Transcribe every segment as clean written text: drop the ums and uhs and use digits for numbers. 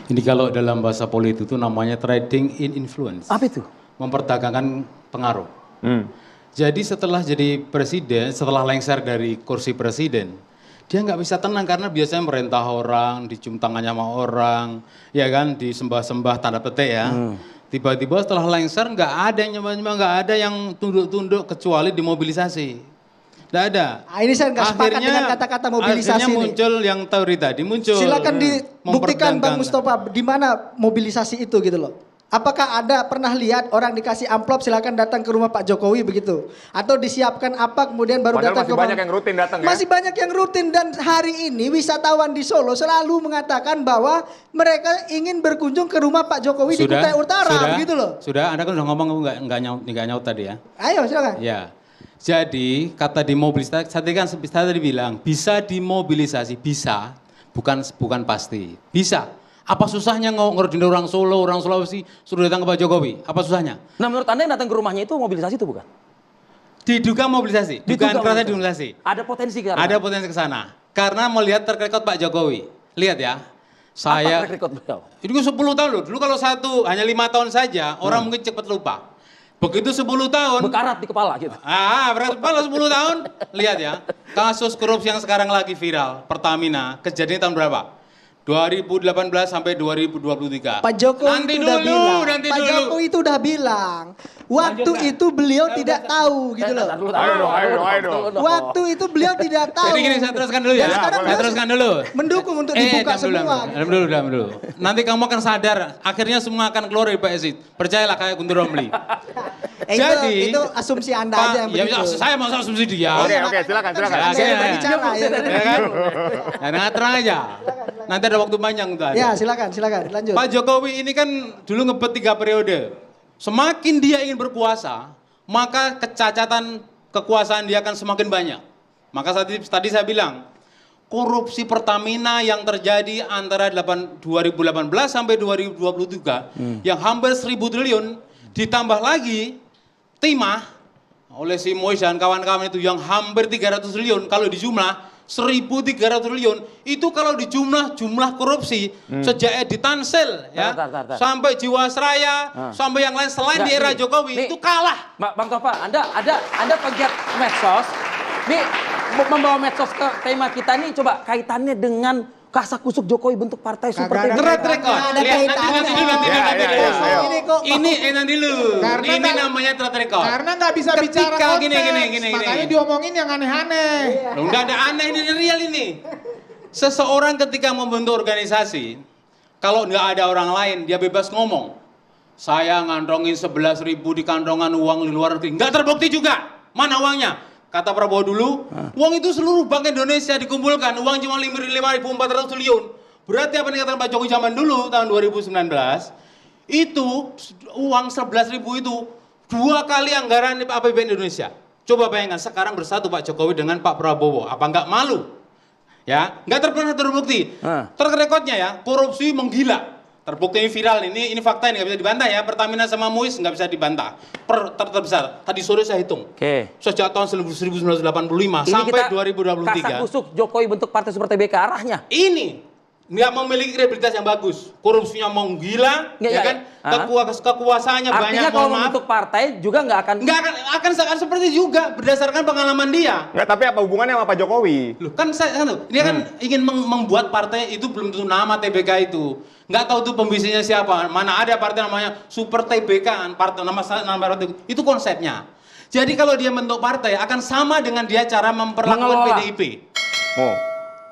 Ini kalau dalam bahasa politik itu namanya trading in influence. Apa itu? Memperdagangkan pengaruh. Hmm. Jadi setelah jadi presiden, setelah lengser dari kursi presiden, dia nggak bisa tenang karena biasanya merintah orang, dicium tangannya sama orang, ya kan, disembah-sembah tanda petik ya. Tiba-tiba setelah lengser nggak ada yang nyembah-nyembah, nggak ada yang tunduk-tunduk kecuali dimobilisasi. Nggak ada. Ini saya nggak sepakat dengan kata-kata mobilisasi akhirnya ini. muncul yang teori tadi, muncul. Silakan dibuktikan Bang memperdagangkan. Mustafa di mana mobilisasi itu gitu loh. Apakah ada pernah lihat orang dikasih amplop silakan datang ke rumah Pak Jokowi begitu? Atau disiapkan apa kemudian baru Padahal datang masih banyak yang rutin datang ya? Masih banyak yang rutin dan hari ini wisatawan di Solo selalu mengatakan bahwa mereka ingin berkunjung ke rumah Pak Jokowi di Kutai Utara begitu loh. Sudah, Anda kan udah ngomong nggak nyaut tadi ya. Ayo silakan. Ya. Jadi kata dimobilisasi, saya tadi bilang bisa dimobilisasi, bisa, bukan pasti, bisa. Apa susahnya ngerudin orang Solo, orang Sulawesi suruh datang ke Pak Jokowi? Apa susahnya? Nah menurut Anda yang datang ke rumahnya itu mobilisasi itu bukan? Diduga mobilisasi, dugaan kerasa mobilisasi. Ada potensi ke sana? Ada potensi ke sana. Karena melihat track record Pak Jokowi. Lihat ya. Saya Apa track record beliau? ini 10 tahun loh. Dulu kalau hanya 5 tahun saja, orang mungkin cepat lupa. Begitu 10 tahun. Bekarat di kepala gitu. Berarti kalau 10 tahun, lihat ya. Kasus korupsi yang sekarang lagi viral, Pertamina, kejadiannya tahun berapa? 2018 sampai 2023. Pak Jokowi nanti itu udah dulu, bilang. nanti Pak dulu. Jokowi itu udah bilang. Waktu itu beliau tidak tahu gitu loh. Ayo dong. Waktu itu beliau tidak tahu. Jadi gini, saya teruskan dulu ya. sekarang Saya teruskan dulu. Mendukung untuk dibuka diam semua. Diam dulu. Nanti kamu akan sadar, akhirnya semua akan keluar dari PSI. Percayalah kayak Guntur Romli. Jadi, itu asumsi Anda aja yang begitu. saya mau asumsi dia. Oke, silakan. Kan Ya, saya ya. berbicara ya. Ya kan? Nah, terang aja. Nanti ada waktu panjang tuh. Ya, silakan lanjut. Pak Jokowi ini kan dulu ngebet 3 periode. Semakin dia ingin berkuasa, maka kecacatan kekuasaan dia akan semakin banyak. Maka tadi saya bilang, korupsi Pertamina yang terjadi antara 2018 sampai 2023 yang hampir 1.000 triliun, ditambah lagi timah oleh si Mois dan kawan-kawan itu yang hampir 300 triliun, kalau dijumlah 1.300 triliun itu kalau dijumlah jumlah korupsi sejak Edi Tansel ya sampai Jiwasraya sampai yang lain selain di era Jokowi itu kalah. Bang Tova, Anda pegiat medsos. Nih membawa medsos ke tema kita nih, coba kaitannya dengan kasakusuk Jokowi bentuk partai super TV. Track record. Ada kaitannya. Nanti dulu. Ini namanya track record. Karena nggak bisa bicara konteks, gini. makanya diomongin yang aneh-aneh. Enggak ada aneh, ini real ini. Seseorang ketika membentuk organisasi, kalau nggak ada orang lain, dia bebas ngomong. Saya ngantongin 11.000 di kantongan uang di luar negeri. Nggak terbukti juga. Mana uangnya? Kata Prabowo dulu, uang itu seluruh Bank Indonesia dikumpulkan, uang cuma 5.400 triliun. Berarti apa yang dikatakan Pak Jokowi zaman dulu, tahun 2019, itu uang 11.000 itu 2 kali anggaran APBN Indonesia. Coba bayangkan, sekarang bersatu Pak Jokowi dengan Pak Prabowo, apa nggak malu? Ya, nggak pernah terbukti. Track recordnya ya, korupsi menggila. Terbukti ini viral, ini fakta, ini nggak bisa dibantah ya. Pertamina sama Muis nggak bisa dibantah. Terbesar, tadi sore saya hitung. Sejak tahun 1985 sampai 2023. Kasakusuk Jokowi bentuk partai super TBK arahnya. Ini nggak memiliki kredibilitas yang bagus. Korupsinya menggila, ya kan? Kekuasaannya banyak, artinya kalau mohon maaf. membentuk partai juga nggak akan seperti juga berdasarkan pengalaman dia. Nggak, tapi apa hubungannya sama Pak Jokowi? Loh, kan dia kan ingin membuat partai itu belum tentu nama TBK itu. Nggak tahu tuh pembisnisnya siapa. Mana ada partai namanya Super TBK, partai nama partai itu konsepnya. Jadi kalau dia bentuk partai akan sama dengan dia cara memperlakukan PDIP.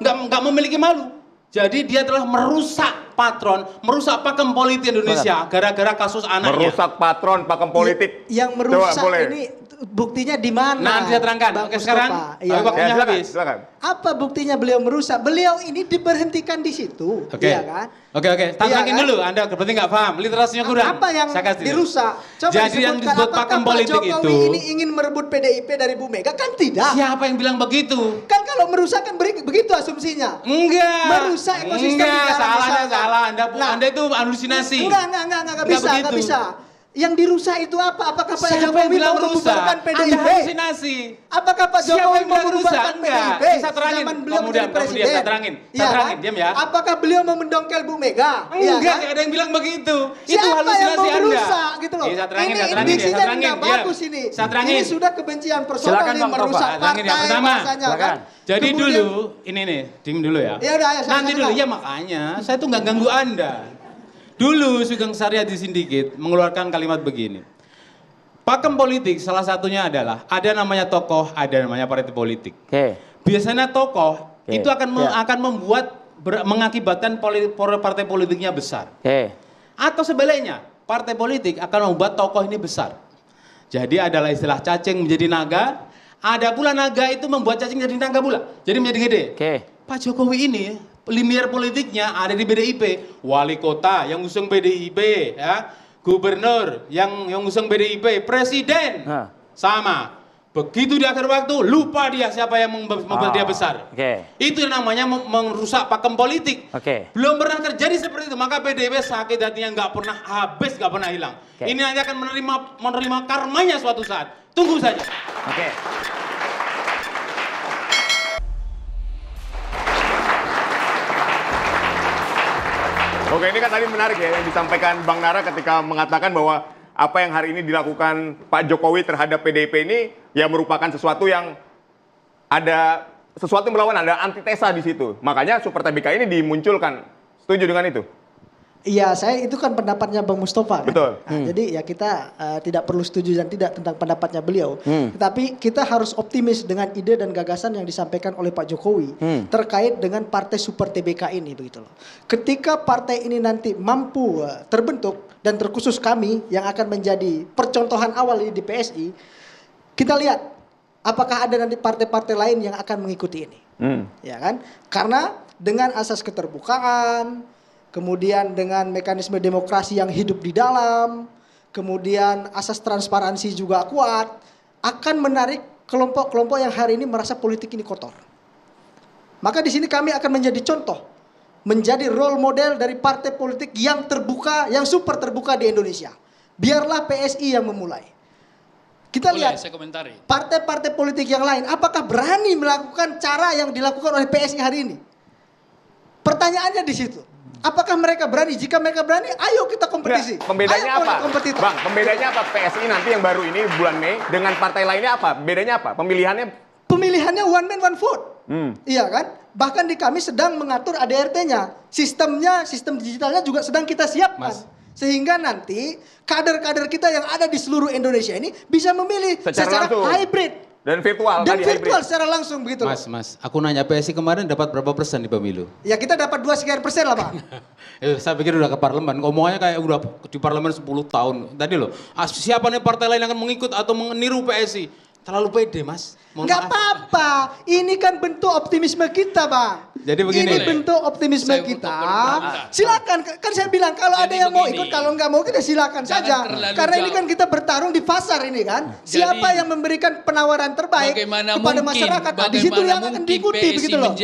Nggak memiliki malu. Jadi dia telah merusak patron, merusak pakem politik Indonesia gara-gara kasus anaknya. Merusak patron pakem politik. Yang merusak ini buktinya di mana? Nanti saya terangkan. Oke, sekarang waktunya habis. Silakan. Apa buktinya beliau merusak? Beliau ini diberhentikan di situ, Oke. iya kan? Oke. Tantangin dulu. Anda berarti nggak paham. Literasinya kurang. Apa yang dirusak? Coba jadi yang disebut pakem politik Pak Jokowi ini ingin merebut PDIP dari Bu Mega? Kan tidak. Siapa yang bilang begitu? Kan kalau merusak kan begitu asumsinya. Enggak. Merusak ekosistem negara salah. misalkan. Anda itu halusinasi. Enggak bisa. Yang dirusak itu apa? Apakah Pak Siapa yang Jokowi bilang mau rusak? membubarkan Anda PDIP? halusinasi. Apakah Pak Siapa Jokowi yang mau bilang rusak? membubarkan Enggak. PDIP? Bisa terangin. Zaman beliau Kemudian, menjadi presiden. saya terangin. Saya Iya terangin, kan? diam ya. Apakah beliau mau mendongkel Bu Mega? Iya Enggak, kan? nggak ada yang bilang begitu. Itu Siapa yang halusinasi mau Anda. merusak gitu loh? Iya, saya terangin, Ini saya terangin, diksinya saya terangin. nggak Diam. bagus ini. Saya terangin. Ini sudah kebencian personal Silakan, nih, Bang Tova. merusak Saya terangin partai yang pertama. bahasanya Silakan. kan. Jadi Kemudian- dulu, ini nih, diem dulu ya. Ya udah, ayo, saya Nanti dulu, dengar. ya makanya, saya tuh nggak ganggu Anda. Dulu Sugeng Saryadi Sindikit mengeluarkan kalimat begini. Pakem politik salah satunya adalah ada namanya tokoh, ada namanya partai politik. Oke. Biasanya tokoh Oke. itu Ya. akan membuat mengakibatkan partai politiknya besar. Oke. Atau sebaliknya, partai politik akan membuat tokoh ini besar. Jadi adalah istilah cacing menjadi naga, ada pula naga itu membuat cacing jadi naga pula. Jadi menjadi gede. Oke. Pak Jokowi ini linier politiknya ada di PDIP, wali kota yang usung PDIP, ya, gubernur yang usung PDIP, presiden Nah. sama. Begitu di akhir waktu lupa dia siapa yang membuat dia besar. Oke. Itu yang namanya merusak pakem politik. Oke. Belum pernah terjadi seperti itu, maka PDIP sakit hatinya nggak pernah habis, nggak pernah hilang. Oke. Ini nanti akan menerima karmanya suatu saat. Tunggu saja. Oke. Oke, ini kan tadi menarik ya yang disampaikan Bang Nara ketika mengatakan bahwa apa yang hari ini dilakukan Pak Jokowi terhadap PDIP ini ya merupakan sesuatu yang ada sesuatu yang melawan, ada antitesa di situ. Makanya Super TBK ini dimunculkan. Setuju dengan itu? Iya, saya itu kan pendapatnya Bang Mustafa kan. Betul. Nah, jadi ya kita tidak perlu setuju dan tidak tentang pendapatnya beliau. Tetapi kita harus optimis dengan ide dan gagasan yang disampaikan oleh Pak Jokowi terkait dengan partai Super TBK ini begitu loh. Ketika partai ini nanti mampu terbentuk dan terkhusus kami yang akan menjadi percontohan awal di PSI, kita lihat apakah ada nanti partai-partai lain yang akan mengikuti ini. Ya kan? Karena dengan asas keterbukaan, kemudian dengan mekanisme demokrasi yang hidup di dalam, kemudian asas transparansi juga kuat, akan menarik kelompok-kelompok yang hari ini merasa politik ini kotor. Maka di sini kami akan menjadi contoh, menjadi role model dari partai politik yang terbuka, yang super terbuka di Indonesia. Biarlah PSI yang memulai. Kita lihat saya komentari. partai-partai politik yang lain, apakah berani melakukan cara yang dilakukan oleh PSI hari ini? Pertanyaannya di situ. Apakah mereka berani? Jika mereka berani, ayo kita kompetisi. Nggak, pembedanya Ayo apa? kompetitor. Bang, pembedanya apa PSI nanti yang baru ini bulan Mei dengan partai lainnya apa? Bedanya apa? Pemilihannya? Pemilihannya one man one vote. Iya kan? Bahkan di kami sedang mengatur ADRT-nya. Sistem digitalnya juga sedang kita siapkan. Mas. Sehingga nanti kader-kader kita yang ada di seluruh Indonesia ini bisa memilih Secara secara langsung. hybrid. Dan virtual Dan tadi virtual hybrid. secara langsung begitu. Mas, aku nanya PSI kemarin dapat berapa persen di pemilu? Ya kita dapat 2% lah Pak. Saya pikir udah ke parlemen, ngomongannya kayak udah di parlemen 10 tahun. Tadi loh, siapa nih partai lain yang akan mengikut atau meniru PSI? Terlalu pede, Mas. Mohon Nggak maaf. apa-apa. Ini kan bentuk optimisme kita, Bang. Jadi begini. Ini bentuk optimisme Saya kita. untuk berbantah. Silakan. Kan saya bilang kalau Jadi ada yang mau begini. ikut, kalau nggak mau kita silakan Jangan saja. terlalu Karena ini jauh. kan kita bertarung di pasar ini kan. Siapa Jadi, yang memberikan penawaran terbaik bagaimana kepada mungkin- masyarakat? Nah, di situ bagaimana yang akan mungkin diikuti PSI begitu loh. menjadi